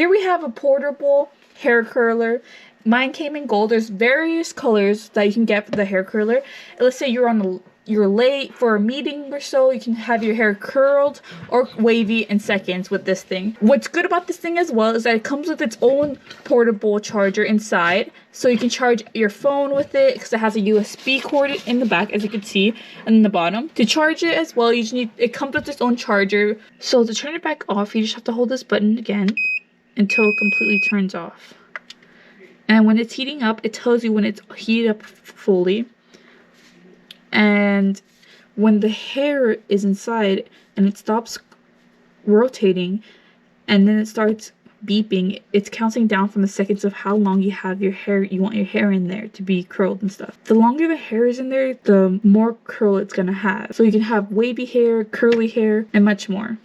Here we have a portable hair curler. Mine came in gold. There's various colors that you can get for the hair curler. Let's say you're late for a meeting or so, you can have your hair curled or wavy in seconds with this thing. What's good about this thing as well is that it comes with its own portable charger inside, so you can charge your phone with it because it has a USB cord in the back, as you can see, and in the bottom. To charge it as well, it comes with its own charger. So to turn it back off, you just have to hold this button again until it completely turns off. And when it's heating up, it tells you when it's heated up fully. And when the hair is inside and it stops rotating and then it starts beeping, it's counting down from the seconds of how long you want your hair in there to be curled and stuff. The longer the hair is in there, the more curl it's gonna have. So you can have wavy hair, curly hair, and much more.